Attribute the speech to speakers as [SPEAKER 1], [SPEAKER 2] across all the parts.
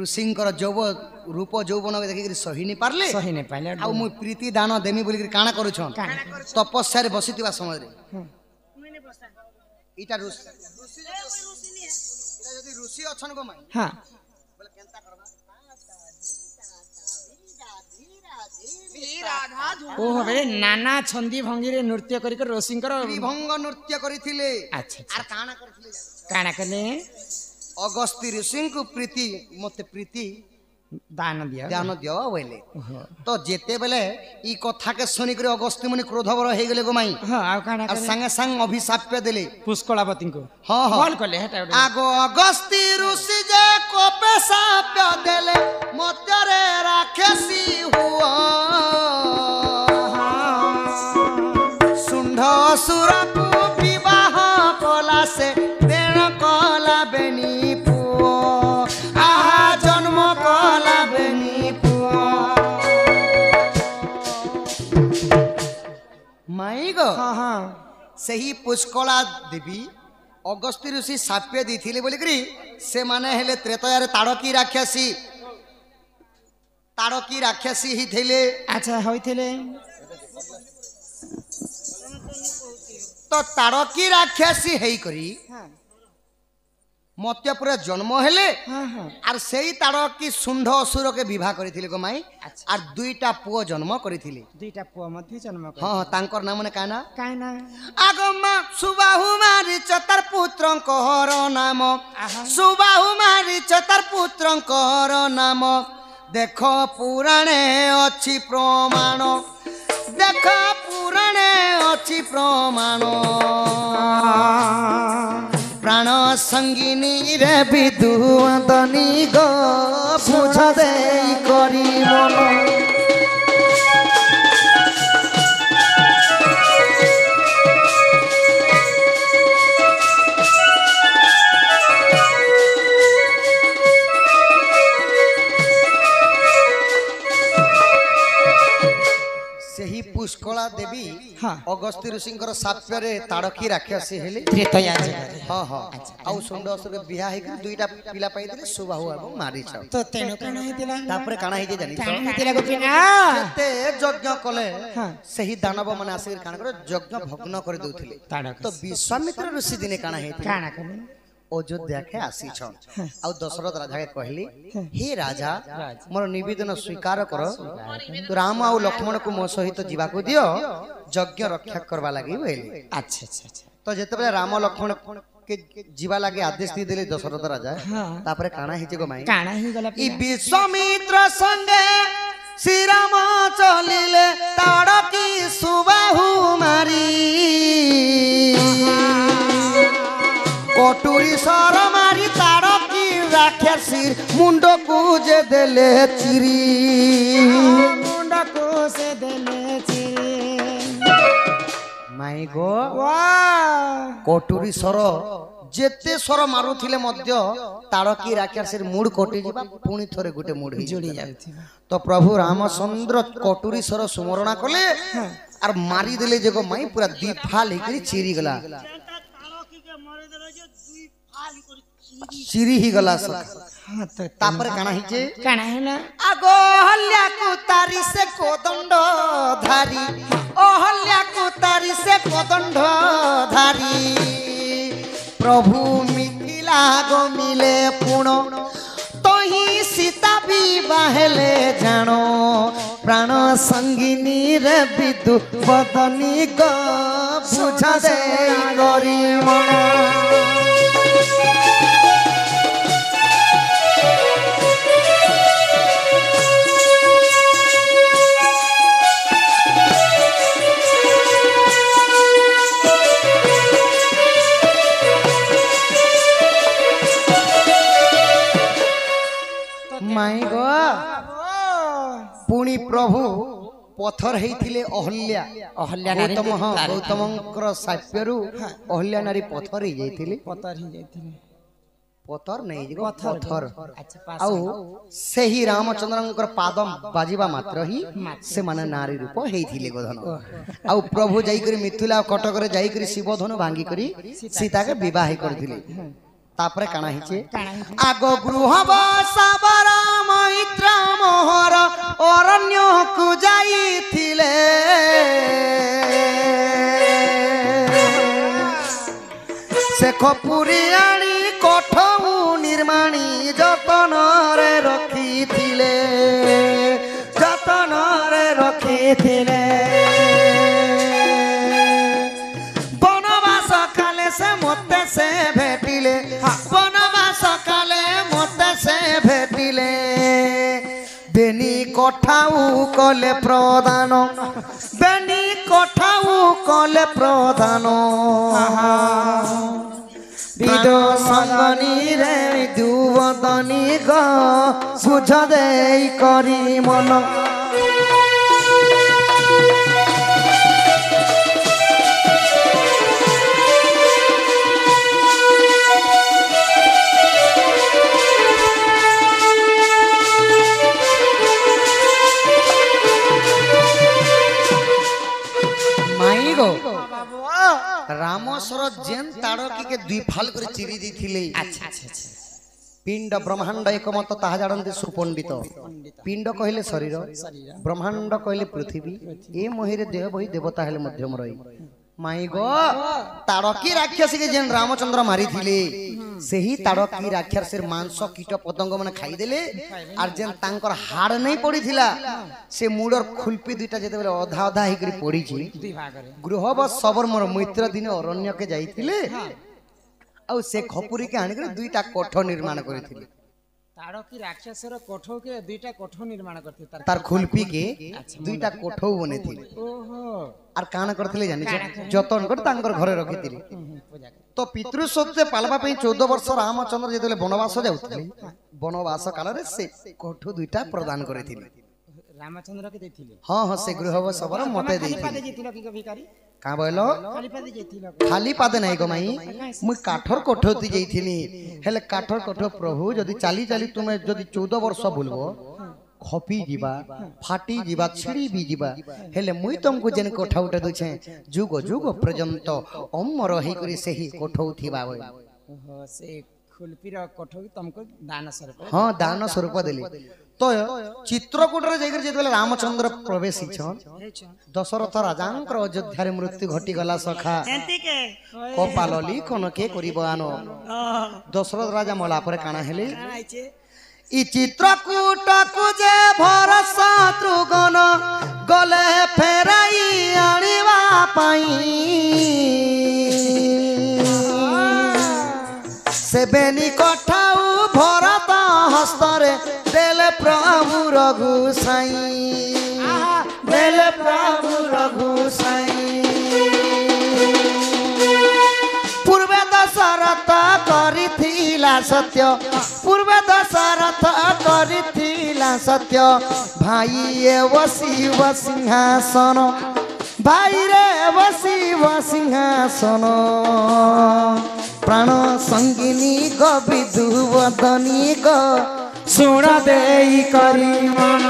[SPEAKER 1] ऋषिंकर जौव रूप जौवन देखिक सही नहीं पारले आ मु प्रीति दान देमी बोली काना करूछन तपस्या रे बसितिबा समय रे इटा ऋषि इटा यदि ऋषि अछन गो माई हां बोले केनता करबा
[SPEAKER 2] ओ हबे नाना छंदी भंगी रे नृत्य करी कर ऋषिंकर
[SPEAKER 1] त्रिभंग नृत्य करिथिले
[SPEAKER 2] अच्छा
[SPEAKER 1] आर काना करथिले
[SPEAKER 2] काना कले
[SPEAKER 1] अगस्ती ऋषि को प्रीति मते प्रीति
[SPEAKER 2] दान दिया
[SPEAKER 1] बोले तो जेते बेले ई कथा के सुनी करे अगस्ती मुनि क्रोधवर हे गेले गो माई
[SPEAKER 2] हां आ काना
[SPEAKER 1] और संगे संग अभिशाप देले
[SPEAKER 2] पुष्कलावती को
[SPEAKER 1] हां हां
[SPEAKER 2] बोल कले हटा
[SPEAKER 1] आगो अगस्ती ऋषि जे कोपे शाप देले मते रे राक्षसी हुआ सुंढ असुर को विवाह कोला से देण कोला बेनी सही पुष्कला देवी अगस्ती ऋषि शाप्य दी बोलिकी से माने हेले त्रेतयारे ताड़की राक्षसी ही थे
[SPEAKER 2] अच्छा होइथिले
[SPEAKER 1] तो ताड़की राक्षसी हेई करी मत्यपुर जन्म हेले और सेई ताड़की सुंढ असुर के विवाह करिथिले गो माई और दुईटा पुओ जन्म करिथिले
[SPEAKER 2] दुईटा पुओ मध्य जन्म
[SPEAKER 1] हां तांकर नाम ने काना
[SPEAKER 2] आगमा
[SPEAKER 1] सुबाहु मारी चतर पुत्रंकर नाम सुबाहु मारी चतर पुत्रंकर नाम देखो पुराणे अछि प्रमाण देखो पुराणे अछि प्रमाण प्राण संगिनी रे विदुवदनी गो बुझ दे करी मन पुष्कला देवी अगस्ती ऋषिंकर शाप्य रे ताड़की राक्षसी हेले
[SPEAKER 2] त्रेतया
[SPEAKER 1] हां हां आ सुंड असुर के बियाह हे दुईटा पिला पाई देले सुबाहु एवं मारीछ
[SPEAKER 2] तो तेनो काना हेतिला
[SPEAKER 1] तापर काना हे जानि
[SPEAKER 2] काना हेतिला गोपिना
[SPEAKER 1] जते यज्ञ कले सही दानव माने आसी काना कर यज्ञ भग्न कर देउथिले तो विश्वामित्र ऋषि दिने काना हेति
[SPEAKER 2] काना कने
[SPEAKER 1] अयोध्या के आसी छन आ दशरथ राजा के कहली हे राजा मोर निवेदन स्वीकार कर तो राम आ लक्ष्मण को मो सहित जीवा को दियो यज्ञ रक्षा करवा लागि बोली
[SPEAKER 2] अच्छा अच्छा अच्छा
[SPEAKER 1] तो जते बेले राम लक्ष्मण के जीवा लागि आदेश दी देले दशरथ राजा तापरे काना हिचे गो माई
[SPEAKER 2] काना ही गला
[SPEAKER 1] ई विश्वामित्र संगे श्री राम चलिले ताड़की सुबाहु मारी कटुरी सर मारी ताड़की राक्षसी मुंड को जे देले चिरी
[SPEAKER 2] मुंड को से देले चिरी
[SPEAKER 1] माई गो कटुरी सर जेते सर मारुथिले मध्य ताड़की राक्षसी मूड कटि जिबा पुणी थरे गुटे मूड
[SPEAKER 2] जोड़ी जाउथिबा
[SPEAKER 1] तो प्रभु रामचंद्र कटुरी सर सुमरणा कले और मारी देले जेगो माई पूरा दीफाल हेकरी चिरी गला चिरी ही गला सब तापर काना हिचे
[SPEAKER 2] काना हैला
[SPEAKER 1] आगो हल्या कुतारी से कोदंड धारी ओ हल्या कुतारी से कोदंड धारी प्रभु मिथिला गो मिले पुण तही सीता भी बाहले जानो प्राण संगिनी रे विदु बदनी गो बुझा दे गरी मन माई गो पुणी प्रभु पथर हेइथिले अहल्या
[SPEAKER 2] अहल्या नारी
[SPEAKER 1] गौतमंकर साप्यरु अहल्या नारी पथर हे जाइथिले पथर नहीं जे पथर आउ सेही रामचंद्रंकर पादम बाजिबा मात्र ही से माने नारी रूप हेइथिले गोधन आउ प्रभु जाई करी मिथिला कटक रे जाई करी शिव धनु भांगी करी सीता के विवाह करथिले तापरे काना हिचे आगो गृह बसा ଖପୁରୀ ଆଣି କୋଠଉ ନିର୍ମାଣୀ ଯତନରେ ରଖିଥିଲେ ଯତନରେ ରଖିଥିଲେ ବନବାସ କାଲେ ସେ ମତେ ସେ ଭେଟିଲେ ବନବାସ କାଲେ ମତେ ସେ ଭେଟିଲେ ବେନି କଠାଉ କଲେ ପ୍ରଦାନ ବେନି କଠାଉ କଲେ ପ୍ରଦାନ ବିଦ ସଙ୍ଗନୀ ରେ ଦୁବଦନୀ ଗ ସୁଝ ଦେଇ କରି ମନ रामसर जेन ताड़की के दुई फाल करे चिरी देथिले
[SPEAKER 2] अच्छा अच्छा अच्छा
[SPEAKER 1] पिंड ब्रह्मांड एकमत ताहा जानते सुपंडित पिंड कहले शरीर ब्रह्मांड कहले पृथ्वी ए महिरे देह बही देवता हेले मध्यम रही माई गो ताड़की राक्षसी के जेन रामचंद्र मारी थिले सेही ताड़की राक्षसीर मांस कीट पतंग माने खाई देले आर जेन तांकर हाड़ नहीं पड़ी थिला से मुडर खुलपी दुईटा जेते बेले अधा अधा हे करी पड़ी छी
[SPEAKER 2] दुई भागरे
[SPEAKER 1] गृहब सबर मोर मैत्र दिन अरण्य के जाइथिले आ से खपुरी के आनी करे दुईटा कोठ निर्माण करिथिले
[SPEAKER 2] ताड़की राक्षसर कोठो के दुईटा कोठो निर्माण करथे
[SPEAKER 1] तार खुलपी के दुईटा कोठो बनेथिले
[SPEAKER 2] ओहो
[SPEAKER 1] आर कान करथिले जानि जतन कर तांकर घरे रखिथिले
[SPEAKER 2] पूजा
[SPEAKER 1] तो पितृ सत्य पालबा पे 14 वर्ष रामचंद्र जेतले वनवास जाउथिले वनवास काल रे से कोठो दुईटा प्रदान करिथिले
[SPEAKER 2] रामचंद्र के देथिले
[SPEAKER 1] हां हां से गृहब सबर मते
[SPEAKER 2] पादे
[SPEAKER 1] देथिले
[SPEAKER 2] जेतिलो की भिखारी
[SPEAKER 1] का बोलो
[SPEAKER 2] खाली पादे जेतिलो
[SPEAKER 1] खाली पादे नहीं गो माई मु काठर कोठोती जाइथिनी हेले काठर कोठो प्रभु जदी चाली चाली तुमे जदी 14 वर्ष बुलबो खपी जीवा फाटी जीवा छिड़ी भी जीवा हेले मुई तुमको जेन कोठा उठे दुछे जुग जुग पर्यंत अमर रही करी सेही कोठौ थिबा बय
[SPEAKER 2] ओहो से खुलपीर कोठो तुमको दान स्वरूप
[SPEAKER 1] हां दान स्वरूप देली तो चित्रकूट रे जाइकर जेतले रामचंद्र प्रवेश छन दशरथ राजांकर अयोध्या रे मृत्यु घटी गला सखा
[SPEAKER 2] एंती के
[SPEAKER 1] कपालली कोन के करिबो आनो दशरथ राजा मला पर काना हेले इ चित्रकूट को जे भरत शत्रुघ्न गले फेराई आनिबा पाई से बेनी कठाऊ भरत हस्तरे देले प्रभु रघुसाई देले प्रभु रघुसाई पूर्वे दशरथ करिथिला सत्य पूर्वे दशरथ करिथिला सत्य भाई एव शिव सिंहासन भाई रे शिव सिंहासन प्राण संगिनी ग विधुवदनी ग सुण देई करी मन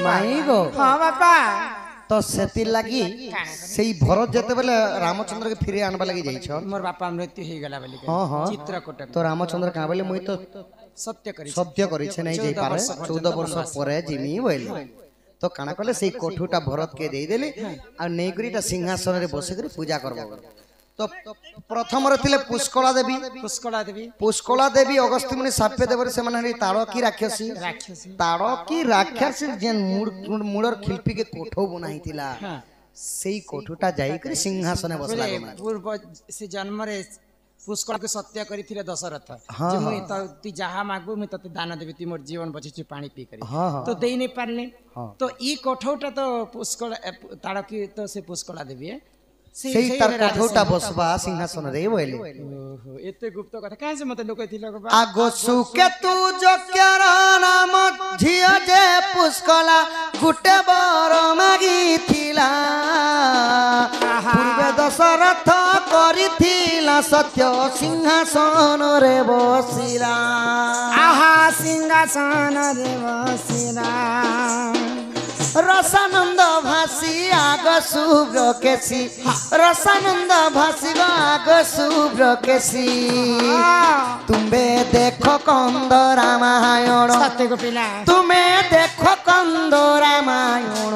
[SPEAKER 1] माई गो
[SPEAKER 2] हां बापा
[SPEAKER 1] तो सेति लगी सेई भरत जते बेले रामचंद्र के फिरे आनबा लगी जाई छ
[SPEAKER 2] मोर बापा मृत्यु हे गला बोली
[SPEAKER 1] हां हां
[SPEAKER 2] चित्रकूट
[SPEAKER 1] तो रामचंद्र का बोले मुई तो
[SPEAKER 2] सत्य करी
[SPEAKER 1] सत्य करी छे नहीं जाई पारे 14 वर्ष परे जिमी बोले तो काना कहले सेई कोठुटा भरत के देई देले आ नेगरीटा सिंहासन रे बसे कर पूजा करबो तो प्रथम रे थिले पुष्कला देवी अगस्त्य मुनि साप्य देवर से माने ताड़की राक्षसी ताड़की राक्षसी जेन मूडर खिलपी के कोठो बनाइतिला सेई कोठुटा जाई कर सिंहासने बसला
[SPEAKER 2] पूर्व से जन्म रे पुष्कल के सत्य करिथिले दशरथ जे मुई त तू जहा मागबो मुई तते दान देबी तू मोर जीवन बचि पानी पी करी तो देई नै पारले तो ई कोठौटा तो पुष्कल ताड़की तो से पुष्कला देवी
[SPEAKER 1] सेई तार कोठौटा बसबा सिंहासन रे बोले
[SPEAKER 2] ओहो एते गुप्त कथा काहे से मते लोकैथिलो गो
[SPEAKER 1] आगो सुके तू जक्यर नाम झिया जे पुष्कला गुटे बर मागिथिला पूर्वे दशरथ करिथिला सत्य सिंहासन रे बसिला
[SPEAKER 2] आहा सिंहासन रे बसिला
[SPEAKER 1] रसानंद भासी आग शुभ्र केसी रसानंद भासी आग शुभ्र केसी तुम्बे देखो कंद रामायण
[SPEAKER 2] सत्य गोपीना
[SPEAKER 1] तुमे देखो कंद रामायण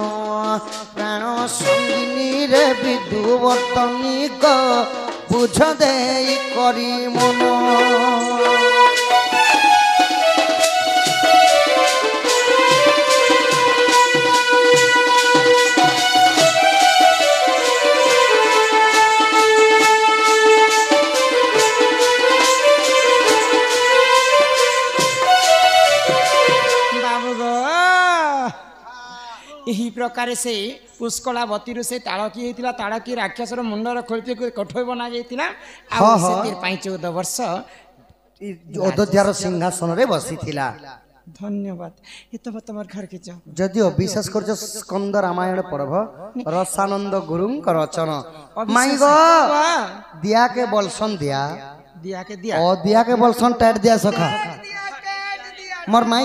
[SPEAKER 1] प्राण संगिनी रे विदुवर्तनी ग बुझ दे करी मन
[SPEAKER 2] यही प्रकार से पुष्कलावती से ताड़की होता ताड़की राक्षसर मुंडर खोलते कठोर बना जाता 14 वर्ष
[SPEAKER 1] अयोध्यार सिंहासन रे बसी थिला।
[SPEAKER 2] धन्यवाद ये तो तुम घर के जाओ
[SPEAKER 1] जदिओ विशेष कर स्कंद रामायण पर्व रसानंद गुरुंक रचन माई गो दिया के बोलसन दिया
[SPEAKER 2] दिया के दिया
[SPEAKER 1] ओ दिया के बोलसन टाइट दिया सखा मोर माई